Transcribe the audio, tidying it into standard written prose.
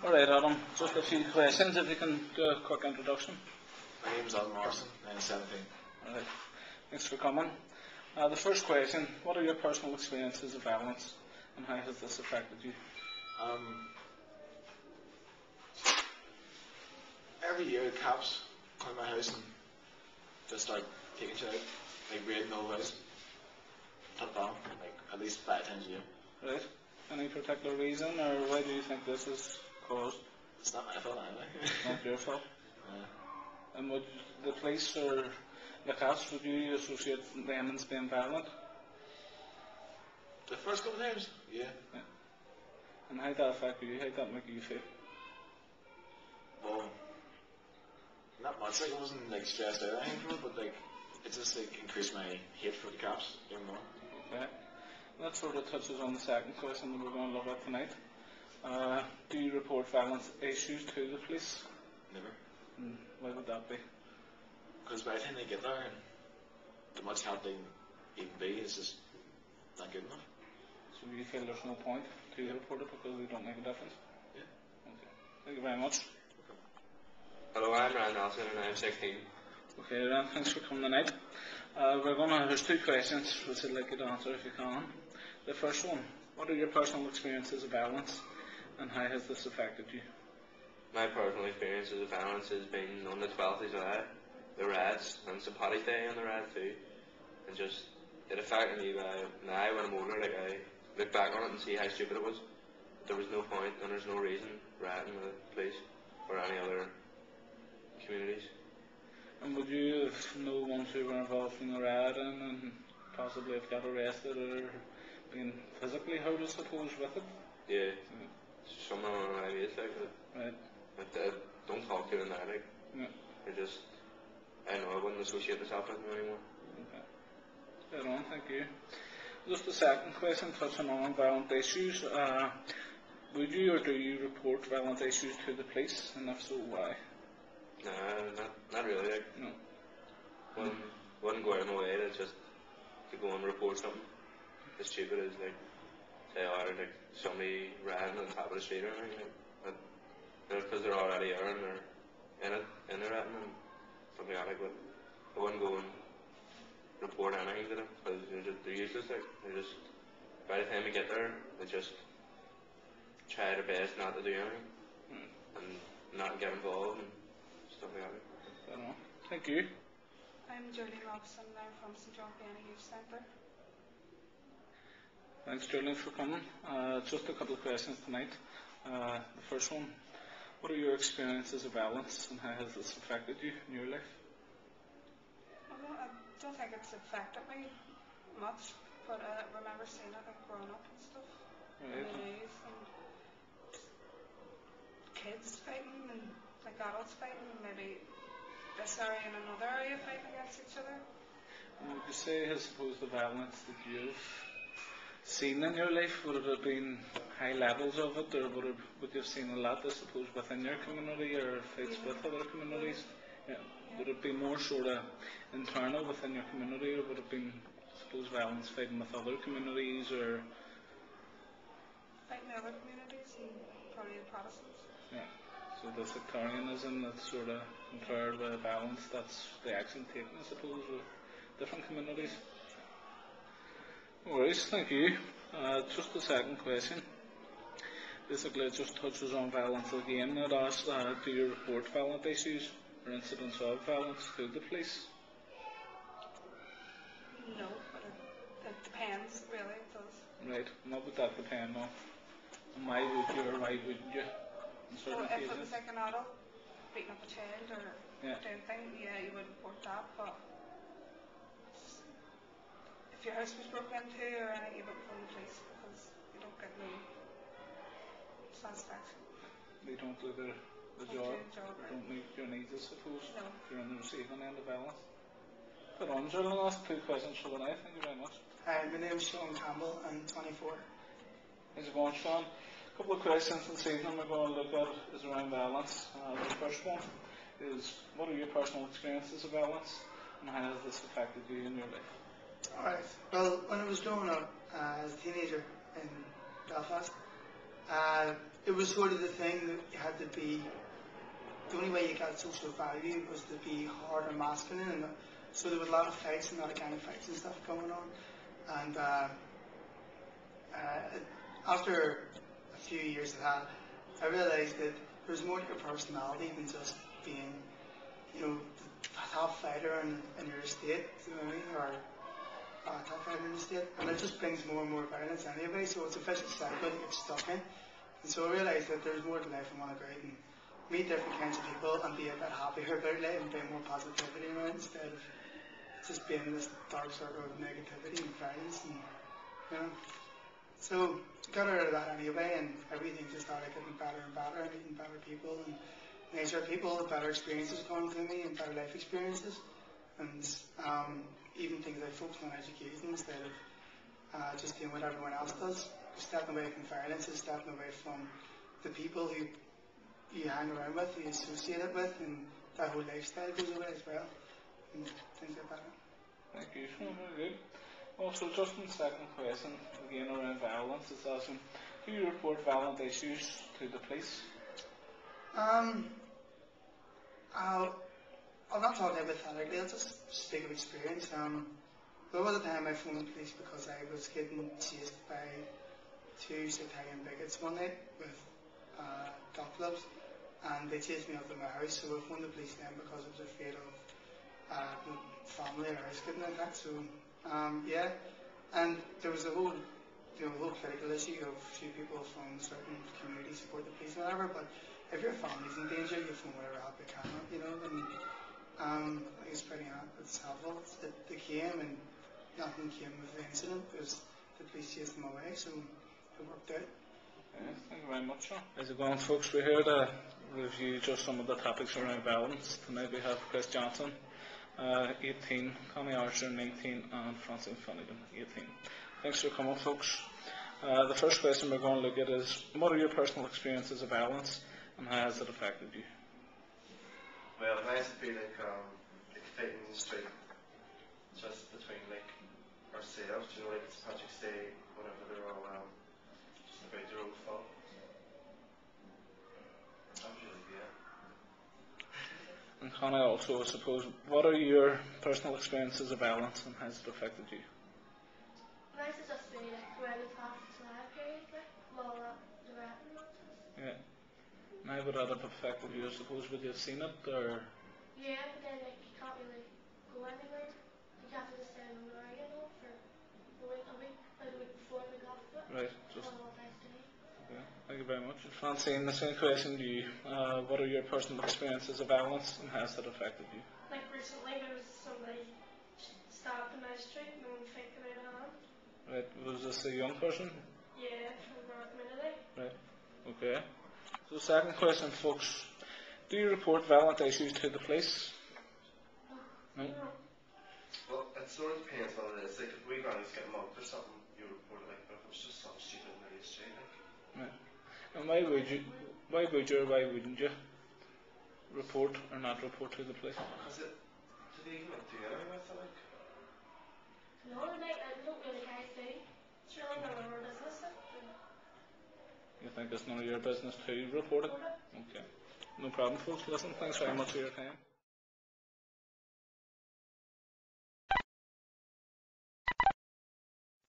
Alright, Adam, just a few questions if you can do a quick introduction. My name's Adam Morrison, I'm 17. Alright, thanks for coming. The first question, what are your personal experiences of violence and how has this affected you? Every year the cops come to my house and just start taking shit out, like raiding the whole house, top down, like at least 5 times a year. Right, any particular reason or why do you think this is caused? It's not my fault anyway. Not your fault? Yeah. And would the police or the cops, would you associate them as being violent? The first couple of times, yeah. And how did that affect you? How did that make you feel? Well, not much, like I wasn't like stressed out or anything from it, but like it just like increased my hate for the cops even more. Okay. That sort of touches on the second question that we're going to look at tonight. Do you report violence issues to the police? Never. And why would that be? Because by the time they get there, and the much help they even be is just not good enough. So you feel there's no point to report it because they don't make a difference? Yeah. Okay. Thank you very much. Hello, I'm Ryan Nelson and I'm 16. Okay, Ryan, thanks for coming tonight. There's 2 questions which I'd like you to answer if you can. The first one, what are your personal experiences of violence and how has this affected you? My personal experiences of violence has been on the 12th of July, the riots, and St. Paddy's Day on the riot too. And just, it affected me by now when I'm older, like I look back on it and see how stupid it was. There was no point and there's no reason rioting with the police or any other communities. And would you have known ones who were involved in the rioting and possibly have got arrested or been physically hurt, I suppose, with it? Yeah. Someone on my base, like, right. I don't talk to them now, like. Yeah. I know I wouldn't associate myself with them anymore. Okay. Dead on, thank you. Just the second question, touching on violent issues. Would you or do you report violent issues to the police, and if so, why? Nah, not really. Like, no. Wouldn't go out of my way to just to go and report something as stupid as like say like somebody riding on top of the street or anything. Like, because they're already there and they're in it and something like that. But I wouldn't go and report anything to them because they're useless. Like, they just by the time we get there, they just try their best not to do anything and not get involved and stuff like that. I don't know. Thank you. I'm Julie Robson, I'm from St. John Vianney Youth Centre. Thanks, Julian, for coming. Just a couple of questions tonight. The first one, what are your experiences of violence and how has this affected you in your life? I don't think it's affected me much, but I remember seeing it like growing up and stuff. Right. In the news and kids fighting and like adults fighting and maybe this area and another area fighting against each other. And would you say, I suppose, the violence that you've seen in your life, would it have been high levels of it, or would you have seen a lot, I suppose, within your community or fights with other communities? Yeah. Would it be more sort of internal within your community, or would it have been, I suppose, violence fighting with other communities, or fighting other communities and probably the Protestants? Yeah. So the sectarianism that's sort of compared with violence, that's the action taken, I suppose, with different communities. No worries, thank you. Just the second question. Basically, it just touches on violence again. It asks, do you report violent issues or incidents of violence to the police? No, but it depends, really, it does. Right, and what would that depend on? And why would you or why wouldn't you? Well, if it was like an adult beating up a child or doing things, yeah, you would report that, but if your house was broken into or anything, you wouldn't phone the police because you don't get no satisfaction. They don't do the job, they don't meet your needs, I suppose, no. If you're on the receiving end of violence. Good on, Jill, I'll ask 2 questions for the night, thank you very much. Hi, my name is Sean Campbell, I'm 24. How's it going, Sean? A couple of questions this evening we're going to look at is around violence. The first one is, what are your personal experiences of violence and how has this affected you in your life? Alright, well, when I was growing up as a teenager in Belfast, It was sort of the thing that you had to be, the only way you got social value was to be hard and masculine, and so there was a lot of fights and a lot of gang fights and stuff going on. And after a few years of that, I realised that there's more to your personality than just being, a top fighter in your estate, you know what I mean, or a top fighter in the estate, and it just brings more and more violence anyway, so it's a vicious cycle to get stuck in. And so I realised that there's more to life I want to go out and meet different kinds of people and be a bit happier about life and bring more positivity in it instead of just being this dark circle of negativity and violence, and so got out of that anyway, and everything just started getting better and better, and meeting better people and nicer people with better experiences coming to me and better life experiences, and even things like focusing on education instead of just doing what everyone else does, stepping away from violence and stepping away from the people who you hang around with, you associate it with, and that whole lifestyle goes away as well, and things like that. Thank you, Sean, very good. Also, just in the second question, again around violence, it's asking, do you report violent issues to the police? I'll not talk hypothetically, I'll just speak of experience. There was a time I phoned the police because I was getting chased by two sectarian bigots one night with golf clubs, and they chased me out of my house, so I phoned the police then because I was afraid of my family or house getting attacked. So yeah, and there was a whole political issue of few people from certain communities support the police or whatever, but if your family's in danger, you phone whatever help you can, and I think it's pretty it's helpful. They came and nothing came of the incident because the police chased them away, so it worked out. Yes, thank you very much, sir. How's it going, folks? We're here to review just some of the topics around violence. Tonight we have Chris Johnson, 18, Connie Archer, 19, and Francine Flanagan, 18. Thanks for coming, folks. The first question we're going to look at is, what are your personal experiences of violence, and how has it affected you? Well, mine's would be like fighting in the street, just between ourselves, like it's Patrick's Day, whenever they're all just about their own fault. That was really good. And Connie, also, I suppose, what are your personal experiences of violence, and how has it affected you? Mine's would just be around the past life period, while the rapping was. Yeah. And how would that have affected you? I suppose, would you have seen it, or? Yeah, but then you can't really go anywhere. You have to just stay in the area, for a week, like a week before we got to it. Right, just. On all days to me. Okay, thank you very much. Francine, the same question to you. What are your personal experiences of violence, and how has that affected you? Like recently, there was somebody stabbed in my street and I'm thinking out of hand. Right, was this a young person? Yeah, from our community. Right, okay. So second question, folks. Do you report violent issues to the police? No? Well, it sort of depends on it is. Like, if we guys get mugged or something, you report it, but if it was just something stupid in the street, Right. And why would you or why wouldn't you report or not report to the police? Because do they even do anything with it, No, I don't really care if they. It's really none of our business. You think it's none of your business to report it? Okay. No problem, folks. Listen, thanks very much for your time.